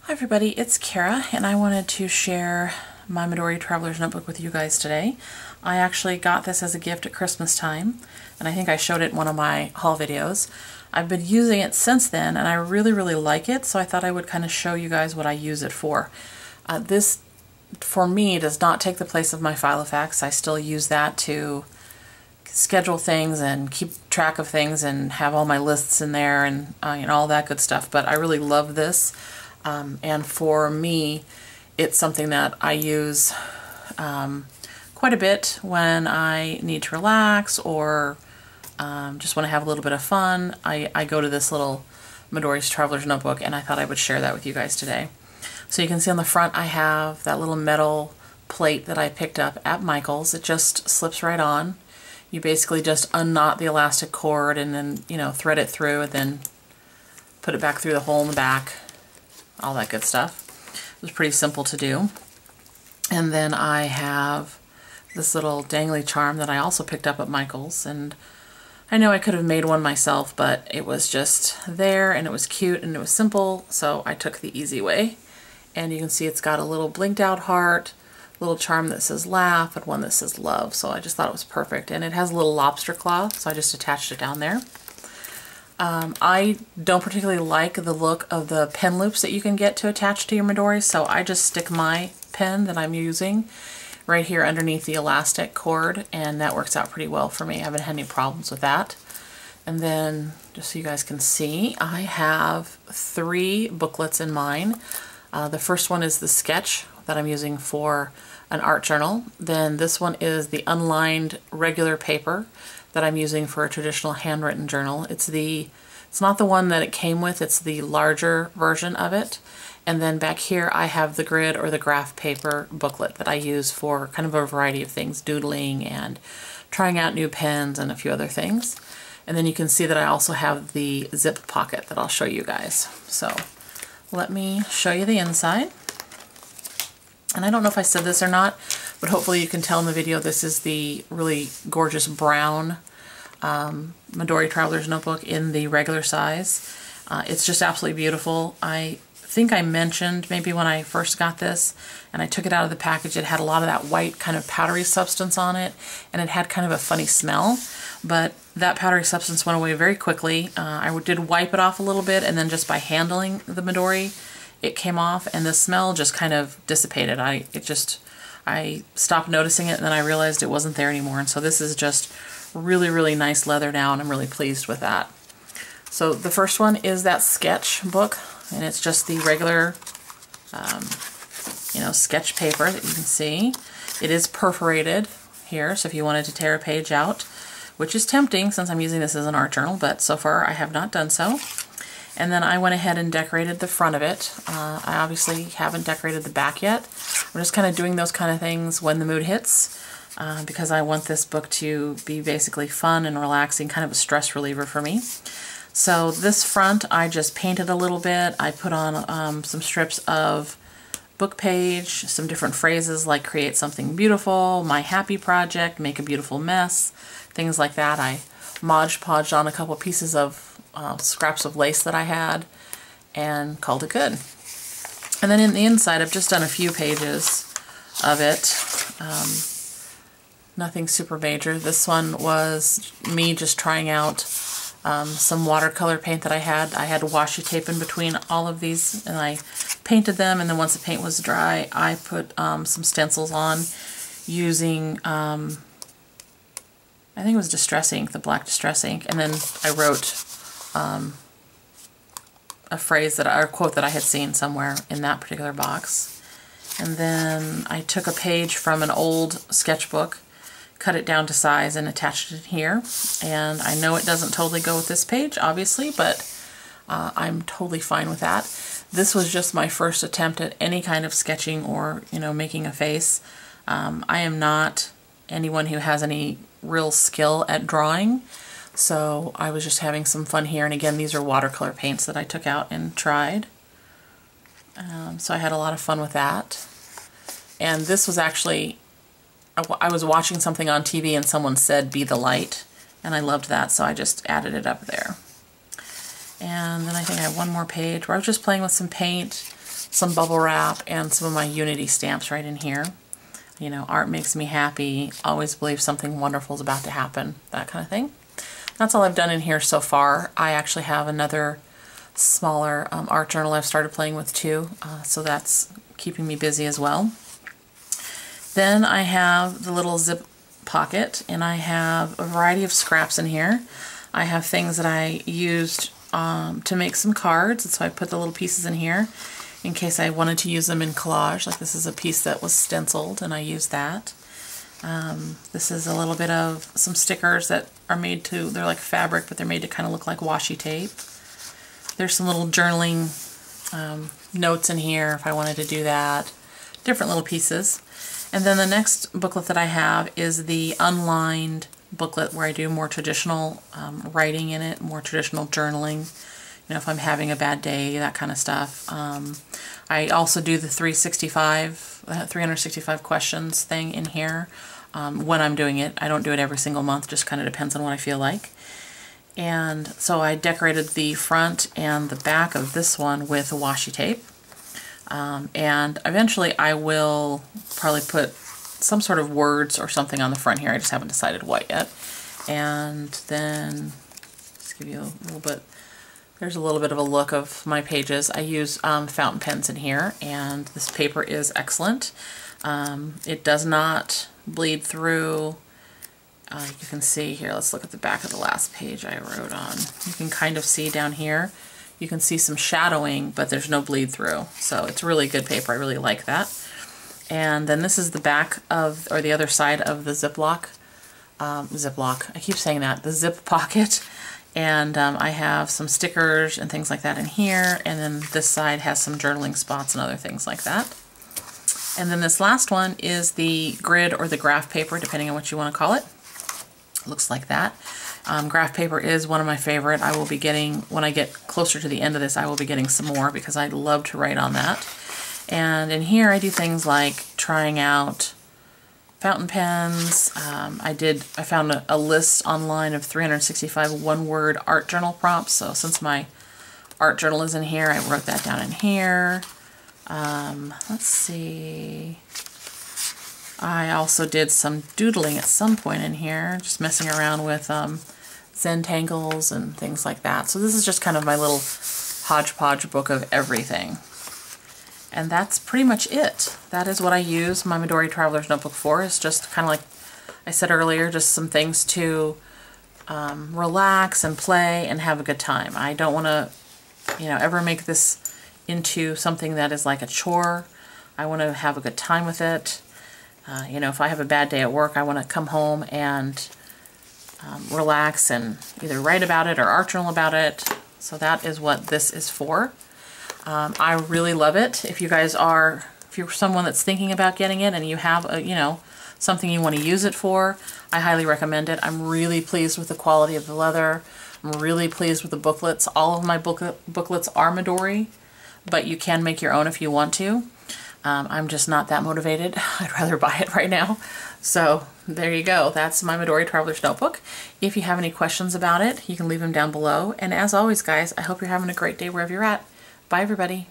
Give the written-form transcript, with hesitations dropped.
Hi everybody, it's Kara and I wanted to share my Midori Traveler's Notebook with you guys today. I actually got this as a gift at Christmas time and I think I showed it in one of my haul videos. I've been using it since then and I really like it, so I thought I would kind of show you guys what I use it for. This, for me, does not take the place of my Filofax. I still use that to schedule things and keep track of things and have all my lists in there and all that good stuff, but I really love this. And for me, it's something that I use quite a bit when I need to relax or just want to have a little bit of fun. I go to this little Midori's Traveler's Notebook, and I thought I would share that with you guys today. So you can see on the front I have that little metal plate that I picked up at Michael's. It just slips right on. You basically just unknot the elastic cord and then, thread it through and then put it back through the hole in the back. All that good stuff. It was pretty simple to do. And then I have this little dangly charm that I also picked up at Michael's, and I know I could have made one myself, but it was just there and it was cute and it was simple, so I took the easy way. And you can see it's got a little blinked out heart, little charm that says laugh, and one that says love, so I just thought it was perfect. And it has a little lobster claw, so I just attached it down there. I don't particularly like the look of the pen loops that you can get to attach to your Midori, so I just stick my pen that I'm using right here underneath the elastic cord, and that works out pretty well for me. I haven't had any problems with that. And then, just so you guys can see, I have 3 booklets in mine. The first one is the sketch that I'm using for an art journal. Then this one is the unlined regular paper that I'm using for a traditional handwritten journal. It's not the one that it came with, it's the larger version of it. And then back here I have the grid or the graph paper booklet that I use for kind of a variety of things, doodling and trying out new pens and a few other things. And then you can see that I also have the zip pocket that I'll show you guys. So let me show you the inside. And I don't know if I said this or not, but hopefully you can tell in the video this is the really gorgeous brown Midori Traveler's Notebook in the regular size. It's just absolutely beautiful. I think I mentioned maybe when I first got this and I took it out of the package, it had a lot of that white kind of powdery substance on it, and it had kind of a funny smell, but that powdery substance went away very quickly. I did wipe it off a little bit, and then just by handling the Midori, it came off and the smell just kind of dissipated. I stopped noticing it, and then I realized it wasn't there anymore. And so this is just really nice leather now, and I'm really pleased with that. So the first one is that sketch book, and it's just the regular sketch paper that you can see. It is perforated here, so if you wanted to tear a page out, which is tempting since I'm using this as an art journal, but so far I have not done so. And then I went ahead and decorated the front of it. I obviously haven't decorated the back yet. I'm just kind of doing those kind of things when the mood hits, because I want this book to be basically fun and relaxing, kind of a stress reliever for me. So this front I just painted a little bit. I put on some strips of book page, some different phrases like create something beautiful, my happy project, make a beautiful mess, things like that. I Mod Podged on a couple pieces of scraps of lace that I had and called it good. And then in the inside I've just done a few pages of it. Nothing super major. This one was me just trying out some watercolor paint that I had. I had washi tape in between all of these, and I painted them, and then once the paint was dry I put some stencils on using I think it was Distress ink, the black Distress ink, and then I wrote a phrase or a quote that I had seen somewhere in that particular box. And then I took a page from an old sketchbook, cut it down to size, and attached it here. And I know it doesn't totally go with this page, obviously, but I'm totally fine with that. This was just my first attempt at any kind of sketching or, making a face. I am not anyone who has any real skill at drawing, so I was just having some fun here. And again, these are watercolor paints that I took out and tried. So I had a lot of fun with that. And this was actually, I was watching something on TV and someone said be the light, and I loved that, so I just added it up there. And then I think I have one more page where I was just playing with some paint, some bubble wrap, and some of my Unity stamps right in here. You know, art makes me happy, always believe something wonderful is about to happen, that kind of thing. That's all I've done in here so far. I actually have another smaller art journal I've started playing with too, so that's keeping me busy as well. Then I have the little zip pocket, and I have a variety of scraps in here. I have things that I used to make some cards, and so I put the little pieces in here in case I wanted to use them in collage. Like this is a piece that was stenciled, and I used that. This is a little bit of some stickers that are made to, they're like fabric, but they're made to kind of look like washi tape. There's some little journaling notes in here if I wanted to do that. Different little pieces. And then the next booklet that I have is the unlined booklet where I do more traditional writing in it, more traditional journaling. You know, if I'm having a bad day, that kind of stuff. I also do the 365 questions thing in here when I'm doing it. I don't do it every single month, just kind of depends on what I feel like. And so I decorated the front and the back of this one with washi tape. And eventually I will probably put some sort of words or something on the front here. I just haven't decided what yet. And then, just give you a little bit, there's a little bit of a look of my pages. I use fountain pens in here, and this paper is excellent. It does not bleed through. You can see here, let's look at the back of the last page I wrote on. You can kind of see down here, you can see some shadowing, but there's no bleed through. So it's really good paper, I really like that. And then this is the back of, or the other side of the Ziploc, I keep saying that, the zip pocket. And I have some stickers and things like that in here, and then this side has some journaling spots and other things like that. And then this last one is the grid or the graph paper, depending on what you want to call it. Looks like that. Graph paper is one of my favorite. I will be getting, when I get closer to the end of this, I will be getting some more because I love to write on that. And in here I do things like trying out fountain pens. I found a list online of 365 one-word art journal prompts. So since my art journal is in here, I wrote that down in here. Let's see. I also did some doodling at some point in here, just messing around with Zentangles and things like that. So this is just kind of my little hodgepodge book of everything. And that's pretty much it. That is what I use my Midori Traveler's Notebook for. It's just kind of like I said earlier, just some things to relax and play and have a good time. I don't want to, ever make this into something that is like a chore. I want to have a good time with it. If I have a bad day at work, I want to come home and relax and either write about it or art journal about it. So that is what this is for. I really love it. If you're someone that's thinking about getting it and you have something you want to use it for, I highly recommend it. I'm really pleased with the quality of the leather. I'm really pleased with the booklets. All of my booklets are Midori, but you can make your own if you want to. I'm just not that motivated. I'd rather buy it right now. So there you go. That's my Midori Traveler's Notebook. If you have any questions about it, you can leave them down below. And as always, guys, I hope you're having a great day wherever you're at. Bye, everybody.